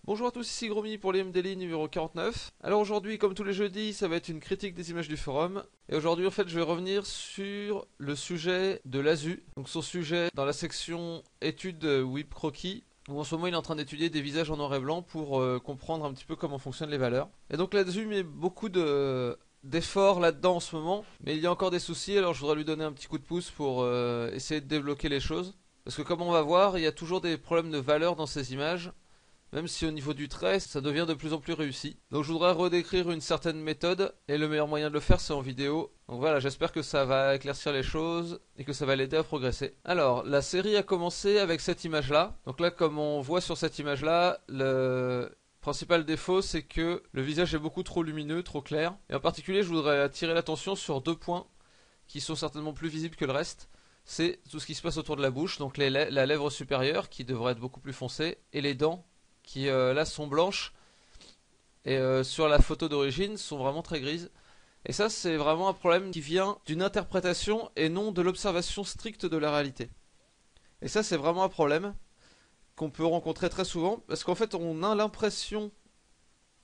Bonjour à tous, ici Gromy pour l'IM numéro 49. Alors aujourd'hui, comme tous les jeudis, ça va être une critique des images du forum. Et aujourd'hui, en fait, je vais revenir sur le sujet de l'ASU. Donc son sujet dans la section études Whip Croquis, où en ce moment il est en train d'étudier des visages en noir et blanc pour comprendre un petit peu comment fonctionnent les valeurs. Et donc l'ASU met beaucoup d'efforts là-dedans en ce moment, mais il y a encore des soucis, alors je voudrais lui donner un petit coup de pouce pour essayer de débloquer les choses. Parce que comme on va voir, il y a toujours des problèmes de valeur dans ces images. Même si au niveau du trait, ça devient de plus en plus réussi. Donc je voudrais redécrire une certaine méthode, et le meilleur moyen de le faire c'est en vidéo. Donc voilà, j'espère que ça va éclaircir les choses, et que ça va l'aider à progresser. Alors, la série a commencé avec cette image là. Donc là, comme on voit sur cette image là, le principal défaut c'est que le visage est beaucoup trop lumineux, trop clair. Et en particulier, je voudrais attirer l'attention sur deux points qui sont certainement plus visibles que le reste. C'est tout ce qui se passe autour de la bouche, donc la lèvre supérieure qui devrait être beaucoup plus foncée, et les dents qui là sont blanches et sur la photo d'origine sont vraiment très grises. Et ça c'est vraiment un problème qui vient d'une interprétation et non de l'observation stricte de la réalité. Et ça c'est vraiment un problème qu'on peut rencontrer très souvent parce qu'en fait on a l'impression,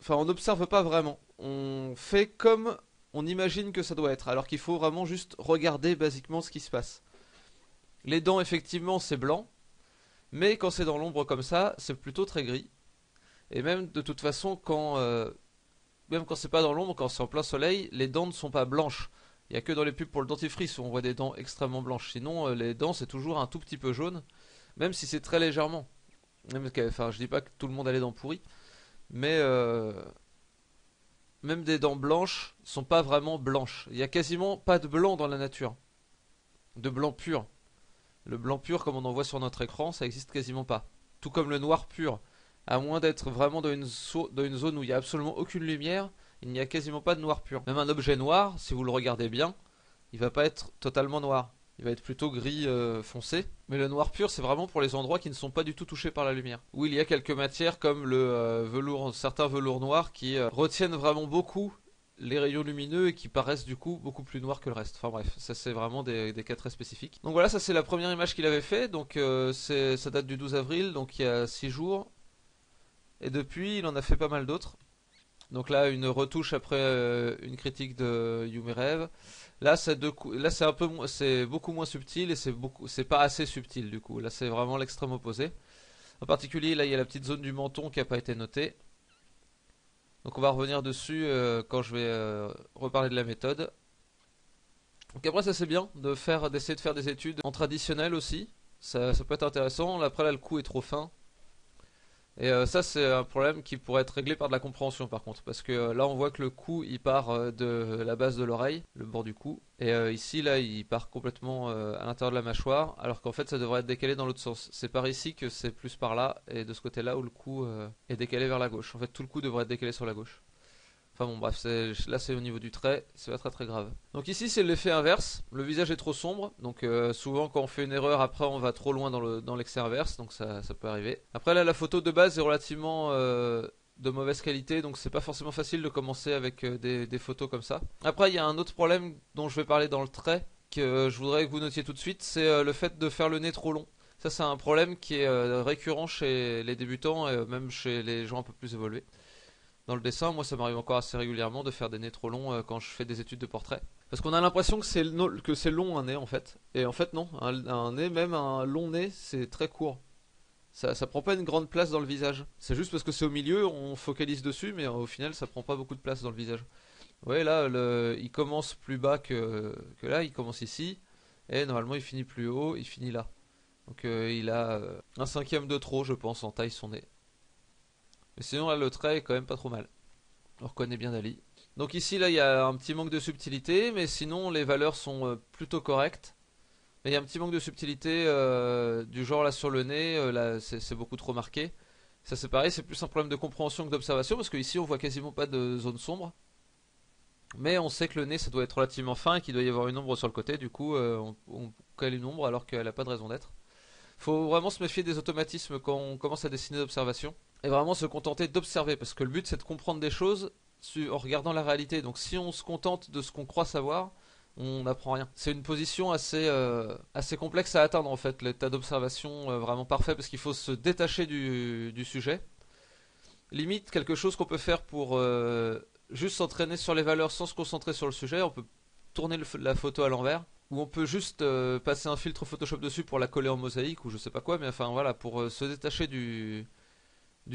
enfin on n'observe pas vraiment, on fait comme on imagine que ça doit être, alors qu'il faut vraiment juste regarder basiquement ce qui se passe. Les dents effectivement c'est blanc, mais quand c'est dans l'ombre comme ça, c'est plutôt très gris. Et même de toute façon, même quand c'est pas dans l'ombre, quand c'est en plein soleil, les dents ne sont pas blanches. Il n'y a que dans les pubs pour le dentifrice où on voit des dents extrêmement blanches. Sinon, les dents c'est toujours un tout petit peu jaune, même si c'est très légèrement. Enfin, je dis pas que tout le monde a les dents pourries, mais même des dents blanches sont pas vraiment blanches. Il y a quasiment pas de blanc dans la nature, de blanc pur. Le blanc pur, comme on en voit sur notre écran, ça existe quasiment pas. Tout comme le noir pur. À moins d'être vraiment dans une zone où il n'y a absolument aucune lumière, il n'y a quasiment pas de noir pur. Même un objet noir, si vous le regardez bien, il va pas être totalement noir. Il va être plutôt gris foncé. Mais le noir pur, c'est vraiment pour les endroits qui ne sont pas du tout touchés par la lumière. Où il y a quelques matières comme le velours, certains velours noirs qui retiennent vraiment beaucoup les rayons lumineux et qui paraissent du coup beaucoup plus noirs que le reste. Enfin bref, ça c'est vraiment des cas très spécifiques. Donc voilà, ça c'est la première image qu'il avait fait. Donc ça date du 12 avril, donc il y a 6 jours. Et depuis, il en a fait pas mal d'autres. Donc là, une retouche après une critique de Yumerev. Là, c'est un peu, c'est beaucoup moins subtil et c'est pas assez subtil du coup. Là, c'est vraiment l'extrême opposé. En particulier, là, il y a la petite zone du menton qui n'a pas été notée. Donc on va revenir dessus quand je vais reparler de la méthode. Donc après ça c'est bien d'essayer de faire des études en traditionnel aussi. Ça peut être intéressant. Après là le coup est trop fin. Et ça c'est un problème qui pourrait être réglé par de la compréhension par contre. Parce que là on voit que le cou il part de la base de l'oreille, le bord du cou. Et ici là il part complètement à l'intérieur de la mâchoire. Alors qu'en fait ça devrait être décalé dans l'autre sens. C'est par ici que c'est plus par là. Et de ce côté là où le cou est décalé vers la gauche. En fait tout le cou devrait être décalé sur la gauche. Enfin bon bref, là c'est au niveau du trait, c'est pas très très grave. Donc ici c'est l'effet inverse, le visage est trop sombre, donc souvent quand on fait une erreur après on va trop loin dans l'excès inverse, donc ça peut arriver. Après là la photo de base est relativement de mauvaise qualité, donc c'est pas forcément facile de commencer avec des photos comme ça. Après il y a un autre problème dont je vais parler dans le trait, que je voudrais que vous notiez tout de suite, c'est le fait de faire le nez trop long. Ça c'est un problème qui est récurrent chez les débutants et même chez les gens un peu plus évolués. Dans le dessin, moi ça m'arrive encore assez régulièrement de faire des nez trop longs quand je fais des études de portrait. Parce qu'on a l'impression que c'est long un nez en fait. Et en fait non, un nez, même un long nez, c'est très court. Ça prend pas une grande place dans le visage. C'est juste parce que c'est au milieu, on focalise dessus, mais au final ça prend pas beaucoup de place dans le visage. Vous voyez là, il commence plus bas que là, il commence ici. Et normalement il finit plus haut, il finit là. Donc il a un cinquième de trop je pense en taille son nez. Mais sinon là le trait est quand même pas trop mal. On reconnaît bien Dali. Donc ici là il y a un petit manque de subtilité, mais sinon les valeurs sont plutôt correctes. Mais il y a un petit manque de subtilité du genre là sur le nez, là c'est beaucoup trop marqué. Ça c'est pareil, c'est plus un problème de compréhension que d'observation, parce qu'ici on voit quasiment pas de zone sombre. Mais on sait que le nez ça doit être relativement fin et qu'il doit y avoir une ombre sur le côté, du coup on cale une ombre alors qu'elle n'a pas de raison d'être. Faut vraiment se méfier des automatismes quand on commence à dessiner d'observation. Et vraiment se contenter d'observer, parce que le but c'est de comprendre des choses en regardant la réalité. Donc si on se contente de ce qu'on croit savoir, on n'apprend rien. C'est une position assez complexe à atteindre en fait, l'état d'observation vraiment parfait, parce qu'il faut se détacher du sujet limite quelque chose qu'on peut faire pour juste s'entraîner sur les valeurs sans se concentrer sur le sujet. On peut tourner la photo à l'envers, ou on peut juste passer un filtre Photoshop dessus pour la coller en mosaïque ou je sais pas quoi, mais enfin voilà, pour se détacher du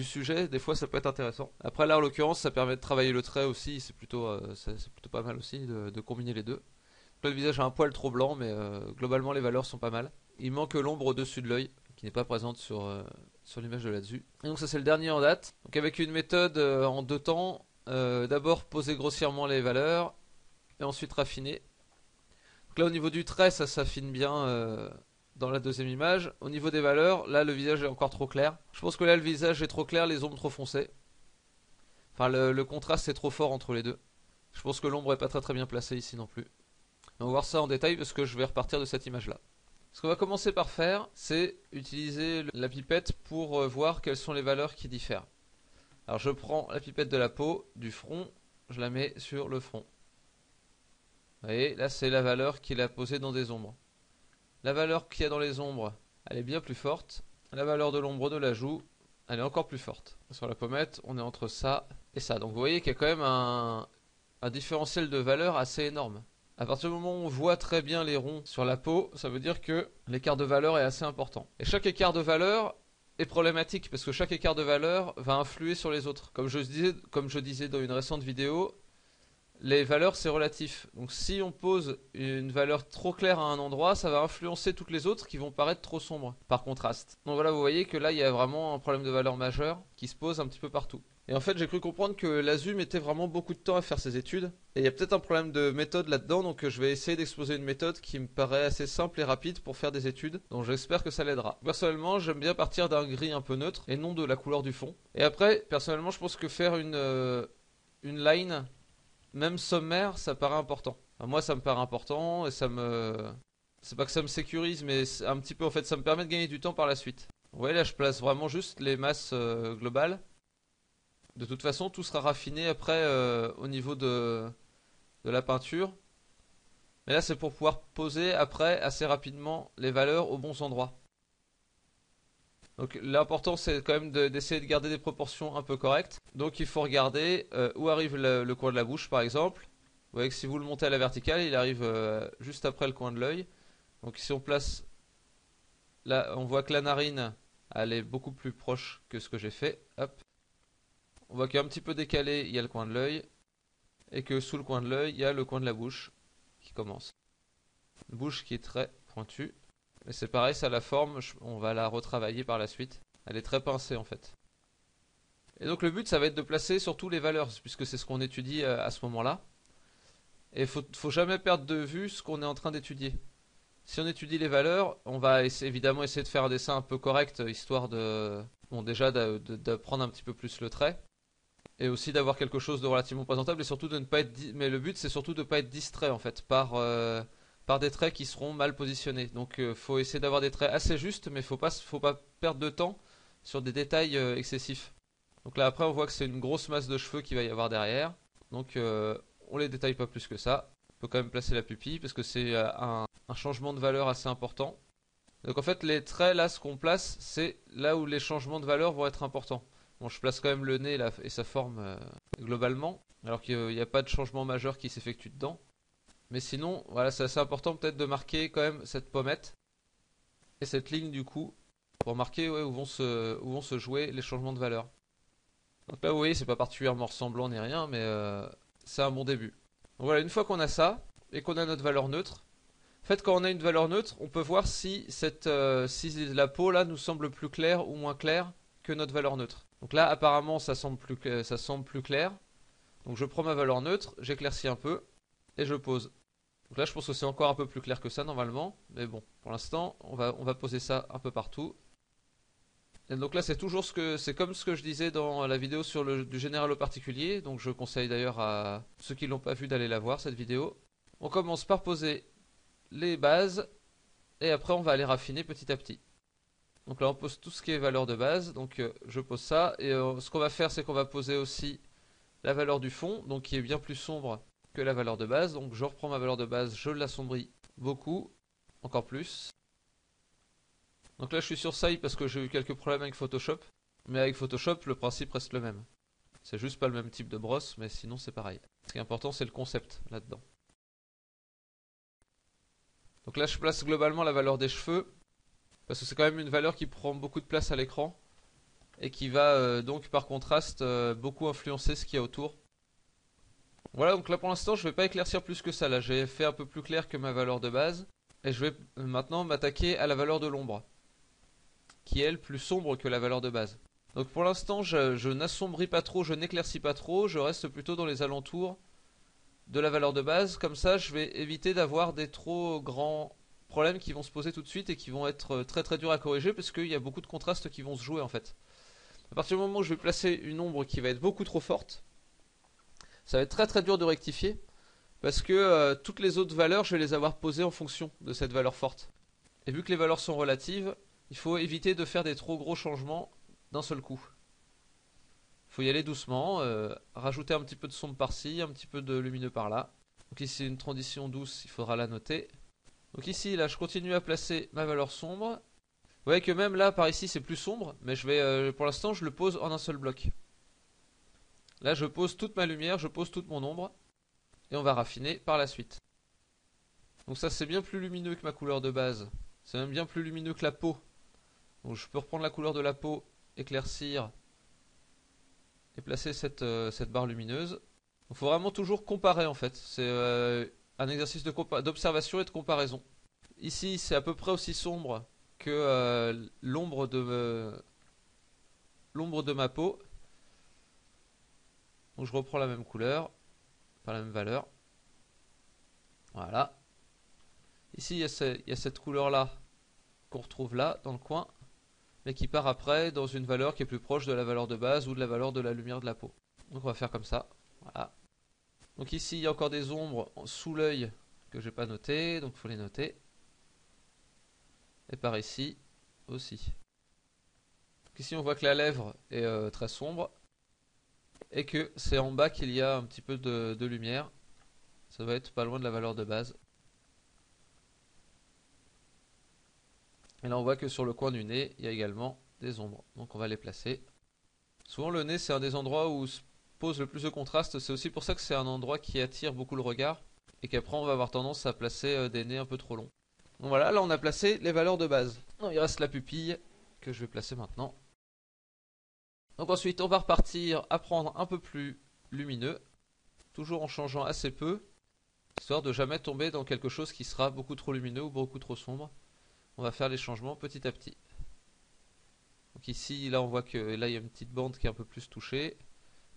sujet, des fois ça peut être intéressant. Après là en l'occurrence ça permet de travailler le trait aussi, c'est plutôt pas mal aussi de combiner les deux. Donc là le visage a un poil trop blanc, mais globalement les valeurs sont pas mal. Il manque l'ombre au-dessus de l'œil, qui n'est pas présente sur l'image de là-dessus. Et donc ça c'est le dernier en date. Donc avec une méthode en deux temps, d'abord poser grossièrement les valeurs, et ensuite raffiner. Donc là au niveau du trait ça s'affine bien dans la deuxième image. Au niveau des valeurs, là le visage est encore trop clair. Je pense que là le visage est trop clair, les ombres trop foncées. Enfin le contraste est trop fort entre les deux. Je pense que l'ombre est pas très bien placée ici non plus. On va voir ça en détail parce que je vais repartir de cette image là. Ce qu'on va commencer par faire, c'est utiliser la pipette pour voir quelles sont les valeurs qui diffèrent. Alors je prends la pipette de la peau, du front, je la mets sur le front. Vous voyez, là c'est la valeur qu'il a posée dans des ombres. La valeur qu'il y a dans les ombres, elle est bien plus forte. La valeur de l'ombre de la joue, elle est encore plus forte. Sur la pommette, on est entre ça et ça. Donc vous voyez qu'il y a quand même un différentiel de valeur assez énorme. À partir du moment où on voit très bien les ronds sur la peau, ça veut dire que l'écart de valeur est assez important. Et chaque écart de valeur est problématique parce que chaque écart de valeur va influer sur les autres. Comme je disais dans une récente vidéo, les valeurs c'est relatif. Donc si on pose une valeur trop claire à un endroit, ça va influencer toutes les autres qui vont paraître trop sombres par contraste. Donc voilà, vous voyez que là il y a vraiment un problème de valeur majeur qui se pose un petit peu partout. Et en fait j'ai cru comprendre que l'ASU mettait vraiment beaucoup de temps à faire ses études. Et il y a peut-être un problème de méthode là-dedans, donc je vais essayer d'exposer une méthode qui me paraît assez simple et rapide pour faire des études. Donc j'espère que ça l'aidera. Personnellement j'aime bien partir d'un gris un peu neutre et non de la couleur du fond. Et après personnellement je pense que faire une line même sommaire, ça paraît important. Enfin, moi, ça me paraît important et c'est pas que ça me sécurise, mais un petit peu en fait, ça me permet de gagner du temps par la suite. Vous voyez, là, je place vraiment juste les masses globales. De toute façon, tout sera raffiné après au niveau de la peinture. Mais là, c'est pour pouvoir poser après assez rapidement les valeurs aux bons endroits. Donc l'important c'est quand même d'essayer de garder des proportions un peu correctes. Donc il faut regarder où arrive le coin de la bouche par exemple. Vous voyez que si vous le montez à la verticale, il arrive juste après le coin de l'œil. Donc si on place là, on voit que la narine elle est beaucoup plus proche que ce que j'ai fait. Hop. On voit qu'un petit peu décalé, il y a le coin de l'œil. Et que sous le coin de l'œil, il y a le coin de la bouche qui commence. Une bouche qui est très pointue. Et c'est pareil, ça la forme, on va la retravailler par la suite. Elle est très pincée en fait. Et donc le but ça va être de placer surtout les valeurs, puisque c'est ce qu'on étudie à ce moment-là. Et faut jamais perdre de vue ce qu'on est en train d'étudier. Si on étudie les valeurs, on va évidemment essayer de faire un dessin un peu correct, histoire de... Bon déjà d'apprendre un petit peu plus le trait. Et aussi d'avoir quelque chose de relativement présentable et surtout de ne pas être... Mais le but c'est surtout de ne pas être distrait en fait par des traits qui seront mal positionnés. Donc faut essayer d'avoir des traits assez justes, mais faut pas perdre de temps sur des détails excessifs. Donc là après on voit que c'est une grosse masse de cheveux qu'il va y avoir derrière. Donc on les détaille pas plus que ça. On peut quand même placer la pupille parce que c'est un changement de valeur assez important. Donc en fait les traits là ce qu'on place c'est là où les changements de valeur vont être importants. Bon je place quand même le nez là, et sa forme globalement, alors qu'il n'y a pas de changement majeur qui s'effectue dedans. Mais sinon, voilà, c'est assez important peut-être de marquer quand même cette pommette et cette ligne du coup pour marquer ouais, où vont se jouer les changements de valeur. Donc là, vous voyez, c'est pas particulièrement ressemblant ni rien, mais c'est un bon début. Donc voilà, une fois qu'on a ça et qu'on a notre valeur neutre, en fait, quand on a une valeur neutre, on peut voir si si la peau là nous semble plus claire ou moins claire que notre valeur neutre. Donc là, apparemment, ça semble plus clair. Donc je prends ma valeur neutre, j'éclaircis un peu et je pose. Donc là je pense que c'est encore un peu plus clair que ça normalement, mais bon, pour l'instant on va poser ça un peu partout. Et donc là c'est comme ce que je disais dans la vidéo sur du général au particulier, donc je conseille d'ailleurs à ceux qui l'ont pas vu d'aller la voir cette vidéo. On commence par poser les bases et après on va aller raffiner petit à petit. Donc là on pose tout ce qui est valeur de base, donc je pose ça et ce qu'on va faire c'est qu'on va poser aussi la valeur du fond, donc qui est bien plus sombre que la valeur de base. Donc je reprends ma valeur de base, je l'assombris beaucoup, encore plus. Donc là je suis sur Sai parce que j'ai eu quelques problèmes avec Photoshop. Mais avec Photoshop, le principe reste le même. C'est juste pas le même type de brosse, mais sinon c'est pareil. Ce qui est important, c'est le concept là-dedans. Donc là, je place globalement la valeur des cheveux, parce que c'est quand même une valeur qui prend beaucoup de place à l'écran, et qui va donc par contraste beaucoup influencer ce qu'il y a autour. Voilà, donc là pour l'instant, je vais pas éclaircir plus que ça. Là, j'ai fait un peu plus clair que ma valeur de base, et je vais maintenant m'attaquer à la valeur de l'ombre, qui est elle plus sombre que la valeur de base. Donc pour l'instant, je n'assombris pas trop, je n'éclaircis pas trop, je reste plutôt dans les alentours de la valeur de base. Comme ça, je vais éviter d'avoir des trop grands problèmes qui vont se poser tout de suite et qui vont être très très durs à corriger parce qu'il y a beaucoup de contrastes qui vont se jouer en fait. À partir du moment où je vais placer une ombre qui va être beaucoup trop forte, ça va être très très dur de rectifier parce que toutes les autres valeurs, je vais les avoir posées en fonction de cette valeur forte. Et vu que les valeurs sont relatives, il faut éviter de faire des trop gros changements d'un seul coup. Il faut y aller doucement, rajouter un petit peu de sombre par-ci, un petit peu de lumineux par-là. Donc ici une transition douce, il faudra la noter. Donc ici, là, je continue à placer ma valeur sombre. Vous voyez que même là, par ici, c'est plus sombre, mais je vais, pour l'instant, je le pose en un seul bloc. Là, je pose toute ma lumière, je pose toute mon ombre, et on va raffiner par la suite. Donc ça, c'est bien plus lumineux que ma couleur de base. C'est même bien plus lumineux que la peau. Donc je peux reprendre la couleur de la peau, éclaircir, et placer cette barre lumineuse. Il faut vraiment toujours comparer en fait. C'est un exercice d'observation et de comparaison. Ici, c'est à peu près aussi sombre que l'ombre de ma peau. Donc je reprends la même couleur, pas la même valeur. Voilà. Ici, il y a cette couleur-là qu'on retrouve là, dans le coin, mais qui part après dans une valeur qui est plus proche de la valeur de base ou de la valeur de la lumière de la peau. Donc on va faire comme ça. Voilà. Donc ici, il y a encore des ombres sous l'œil que j'ai pas notées, donc il faut les noter. Et par ici aussi. Donc ici, on voit que la lèvre est très sombre et que c'est en bas qu'il y a un petit peu de lumière. Ça va être pas loin de la valeur de base. Et là, on voit que sur le coin du nez, il y a également des ombres. Donc on va les placer. Souvent, le nez, c'est un des endroits où se pose le plus de contraste. C'est aussi pour ça que c'est un endroit qui attire beaucoup le regard. Et qu'après, on va avoir tendance à placer des nez un peu trop longs. Donc voilà, là, on a placé les valeurs de base. Non, il reste la pupille que je vais placer maintenant. Donc ensuite, on va repartir à prendre un peu plus lumineux. Toujours en changeant assez peu. Histoire de jamais tomber dans quelque chose qui sera beaucoup trop lumineux ou beaucoup trop sombre. On va faire les changements petit à petit. Donc ici, là on voit que là il y a une petite bande qui est un peu plus touchée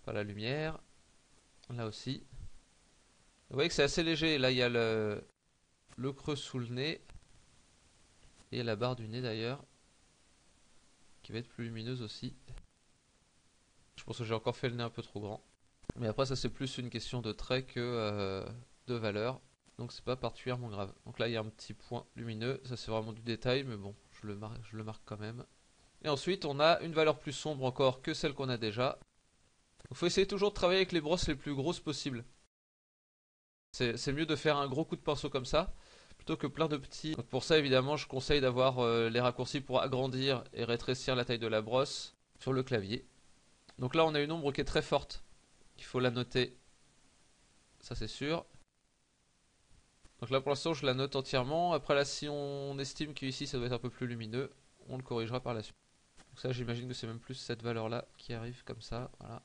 par la lumière. Là aussi. Vous voyez que c'est assez léger. Là il y a le creux sous le nez. Et la barre du nez d'ailleurs. Qui va être plus lumineuse aussi. Je pense que j'ai encore fait le nez un peu trop grand. Mais après ça c'est plus une question de trait que de valeur. Donc c'est pas particulièrement grave. Donc là il y a un petit point lumineux. Ça c'est vraiment du détail mais bon je le marque quand même. Et ensuite on a une valeur plus sombre encore que celle qu'on a déjà. Il faut essayer toujours de travailler avec les brosses les plus grosses possibles. C'est mieux de faire un gros coup de pinceau comme ça plutôt que plein de petits. Donc pour ça évidemment je conseille d'avoir les raccourcis pour agrandir et rétrécir la taille de la brosse sur le clavier. Donc là on a une ombre qui est très forte. Il faut la noter. Ça c'est sûr. Donc là pour l'instant je la note entièrement. Après là si on estime qu'ici ça doit être un peu plus lumineux, on le corrigera par la suite. Donc ça j'imagine que c'est même plus cette valeur là qui arrive comme ça. Voilà.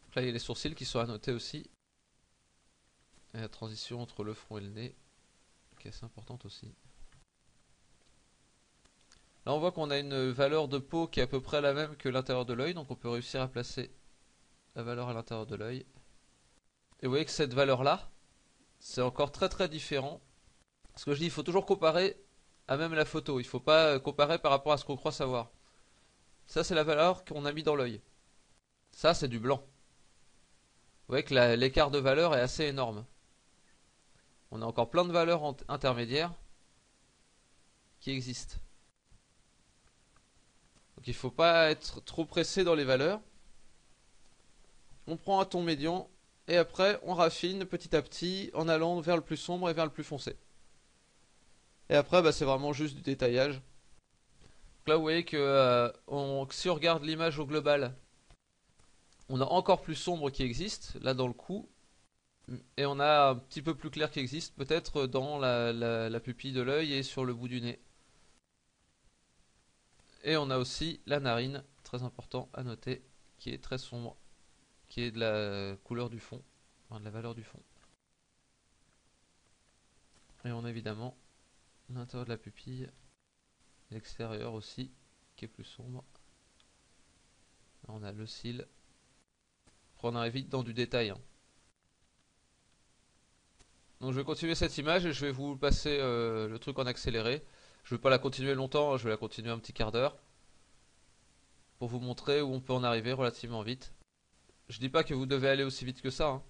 Donc là il y a les sourcils qui sont à noter aussi. Et la transition entre le front et le nez qui est assez importante aussi. Là on voit qu'on a une valeur de peau qui est à peu près la même que l'intérieur de l'œil. Donc on peut réussir à placer la valeur à l'intérieur de l'œil. Et vous voyez que cette valeur là, c'est encore très très différent. Ce que je dis, il faut toujours comparer à même la photo. Il ne faut pas comparer par rapport à ce qu'on croit savoir. Ça c'est la valeur qu'on a mis dans l'œil. Ça c'est du blanc. Vous voyez que l'écart de valeur est assez énorme. On a encore plein de valeurs intermédiaires qui existent. Donc il ne faut pas être trop pressé dans les valeurs. On prend un ton médian et après on raffine petit à petit en allant vers le plus sombre et vers le plus foncé. Et après, bah, c'est vraiment juste du détaillage. Donc là, vous voyez que si on regarde l'image au global, on a encore plus sombre qui existe, là dans le cou, et on a un petit peu plus clair qui existe, peut-être dans la pupille de l'œil et sur le bout du nez. Et on a aussi la narine, très important à noter, qui est très sombre, qui est de la couleur du fond, enfin de la valeur du fond. Et on a évidemment l'intérieur de la pupille, l'extérieur aussi, qui est plus sombre. Là, on a le cil. Après, on arrive vite dans du détail, hein. Donc je vais continuer cette image et je vais vous passer le truc en accéléré. Je ne vais pas la continuer longtemps, je vais la continuer un petit quart d'heure pour vous montrer où on peut en arriver relativement vite. Je dis pas que vous devez aller aussi vite que ça, hein.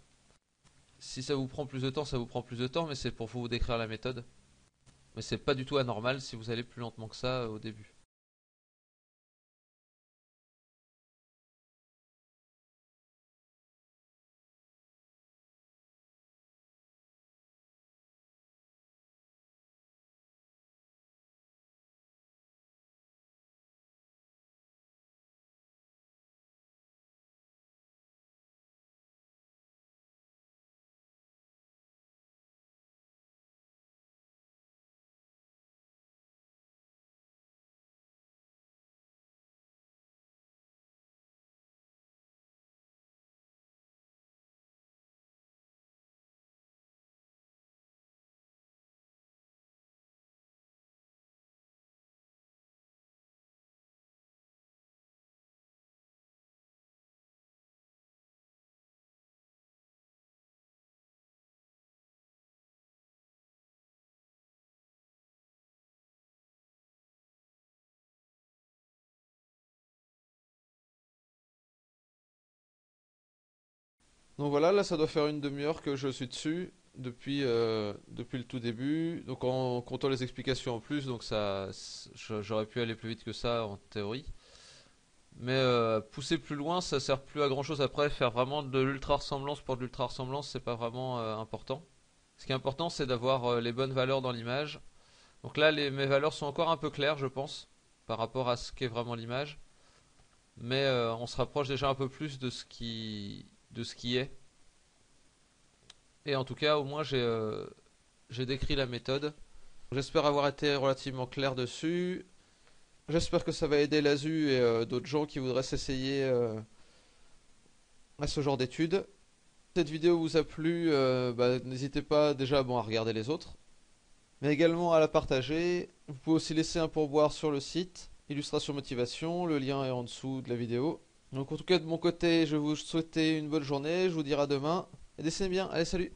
Si ça vous prend plus de temps, ça vous prend plus de temps, mais c'est pour vous décrire la méthode. Mais c'est pas du tout anormal si vous allez plus lentement que ça au début. Donc voilà, là ça doit faire une demi-heure que je suis dessus depuis le tout début. Donc en comptant les explications en plus, donc ça, j'aurais pu aller plus vite que ça en théorie. Mais pousser plus loin, ça sert plus à grand chose après. Faire vraiment de l'ultra ressemblance pour de l'ultra ressemblance, c'est pas vraiment important. Ce qui est important, c'est d'avoir les bonnes valeurs dans l'image. Donc là, mes valeurs sont encore un peu claires, je pense, par rapport à ce qu'est vraiment l'image. Mais on se rapproche déjà un peu plus de ce qui est. Et en tout cas, au moins, j'ai décrit la méthode. J'espère avoir été relativement clair dessus. J'espère que ça va aider l'ASU et d'autres gens qui voudraient s'essayer à ce genre d'études. Si cette vidéo vous a plu, bah, n'hésitez pas déjà bon, à regarder les autres, mais également à la partager. Vous pouvez aussi laisser un pourboire sur le site Illustration Motivation, le lien est en dessous de la vidéo. Donc en tout cas de mon côté, je vais vous souhaiter une bonne journée, je vous dirai à demain, et dessinez bien, allez salut!